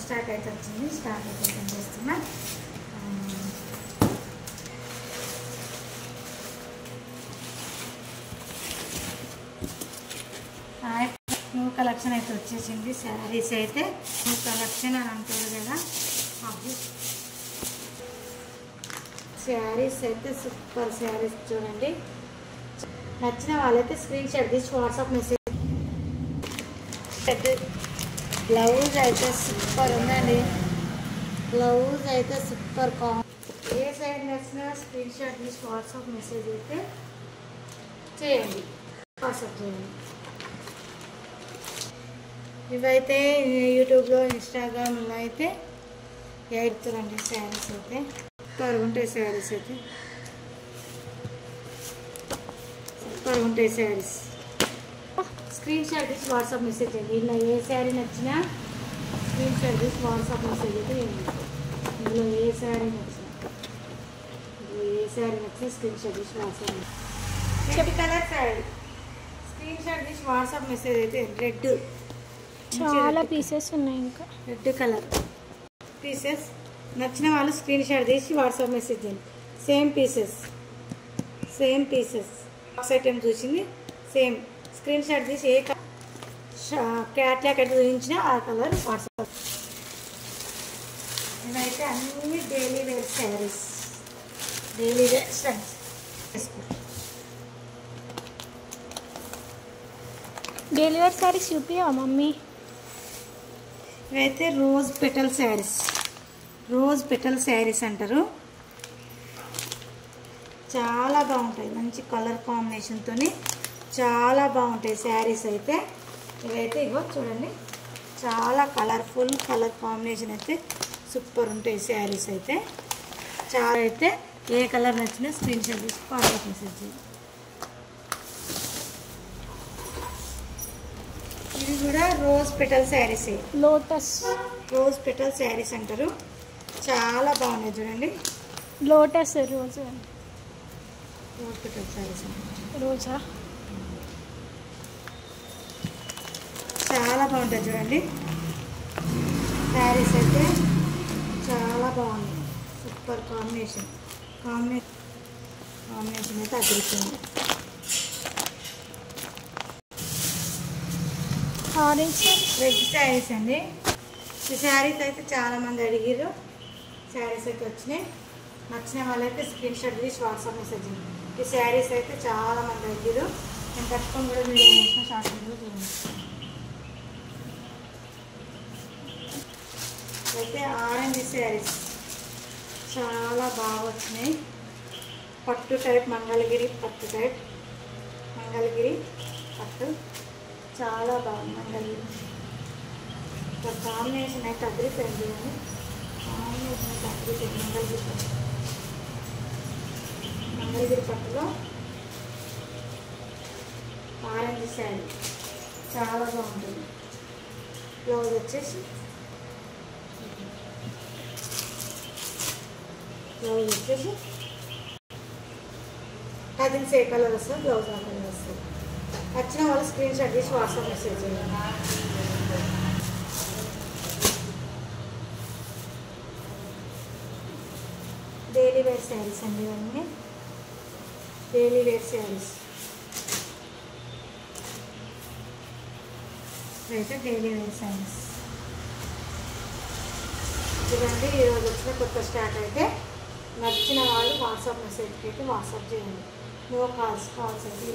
Stock అయితే వచ్చింది. Stock అయితే ఓపెన్ చేస్తున్నా. న్యూ కలెక్షన్ అయితే వచ్చేసింది. శారీస్ అయితే న్యూ కలెక్షన్ అని అంటారు కదా, అది శారీస్ అయితే సూపర్ శారీస్ చూడండి. నచ్చిన వాళ్ళైతే స్క్రీన్ షాట్ తీసి వాట్సాప్ మెసేజ్. బ్లౌజ్ అయితే సూపర్ ఉందండి. బ్లౌజ్ అయితే సూపర్ ఏ సైడ్ నచ్చినా స్క్రీన్ షాట్ తీసి వాట్సాప్ మెసేజ్ అయితే చేయండి, వాట్సాప్ చేయండి. ఇవైతే యూట్యూబ్లో ఇన్స్టాగ్రామ్లో అయితే ఎడుతారండి శారీస్ అయితే సూపర్గా ఉంటాయి. శారీస్ అయితే సూపర్గా ఉంటాయి. శారీస్ స్క్రీన్ షాట్ తీసి వాట్సాప్ మెసేజ్ చేయండి. ఇలా ఏ శారీ నచ్చినా స్క్రీన్ షాట్ తీసి వాట్సాప్ మెసేజ్ అయితే చేయండి. ఇందులో ఏ శారీ నచ్చినా స్క్రీన్ షాట్ తీసి WhatsApp red colour sari screen shot తీసి వాట్సాప్ మెసేజ్ అయితే రెడ్. చాలా పీసెస్ ఉన్నాయి. ఇంకా రెడ్ కలర్ పీసెస్ నచ్చిన వాళ్ళు స్క్రీన్ షాట్ తీసి వాట్సాప్ మెసేజ్ చేయండి. సేమ్ పీసెస్ బాక్స్ ఐటెం చూసింది సేమ్ స్క్రీన్ షాట్ తీసి ఏ క్యాట్లాక్ అయితే చూపించినా ఆ కలర్ వాట్సాప్. ఇవైతే అన్ని daily wear saris, daily wear saris. Daily wear saris చూపియా మమ్మీ. ఇవైతే రోజ్ పెటల్ శారీస్ అంటారు. చాలా బాగుంటాయి. మంచి కలర్ కాంబినేషన్తో చాలా బాగుంటాయి శారీస్ అయితే. ఇవైతే ఇగో చూడండి, చాలా కలర్ఫుల్ కలర్ కాంబినేషన్ అయితే సూపర్ ఉంటాయి శారీస్ అయితే. చాలా అయితే ఏ కలర్ నచ్చినా స్క్రీన్ షాట్ తీసి వాట్సాప్ మెసేజ్ చేయండి. ఇవి కూడా rose petal saris, rose petal saris అంటారు. చాలా బాగున్నాయి చూడండి. రోజ్ పెటల్ శారీస్ రోజా చాలా బాగుంటుంది చూడండి. శారీస్ అయితే చాలా బాగుంది. సూపర్ కాంబినేషన్ అయితే అదిరిపోయింది. ఆరెంజ్ రెడ్ శారీస్ అండి. ఈ శారీస్ అయితే చాలామంది అడిగారు. శారీస్ అయితే వచ్చినాయి. నచ్చిన వాళ్ళైతే స్క్రీన్ షాట్ తీసి వాట్సాప్ మెసేజ్ చేయండి. ఈ శారీస్ అయితే చాలామంది అడిగారు. నేను కట్టుకొని కూడా మీరు వేసిన షార్ట్ వీడియో చేయండి. అయితే ఆరెంజ్ శారీస్ చాలా బాగా వచ్చినాయి. పట్టు టైప్ మంగళగిరి పట్టు చాలా బాగుంది. మంగళగిరి కాంబినేషన్ అయితే అదిరిపోయింది. మంగళగిరి పట్టులో ఆరెంజ్ శారీ చాలా బాగుంటుంది. బ్లౌజ్ వచ్చేసి కజిన్స్ ఏ కలర్ వస్తుంది, బ్లౌజ్ ఆ కలర్ వస్తుంది. వచ్చిన వాళ్ళు స్క్రీన్ షాట్ తీసి వాట్సాప్ మెసేజ్ చేయండి. డైలీ వేర్ శారీస్ అండి. ఇవన్నీ డైలీ వేర్ శారీస్ అయితే డైలీ వేర్ శారీస్ చూడండి. ఈరోజు వచ్చిన కొత్త స్టాక్ అయితే నచ్చిన వాళ్ళు వాట్సాప్ మెసేజ్కి అయితే వాట్సాప్ చేయండి. నో కాల్స్ అయితే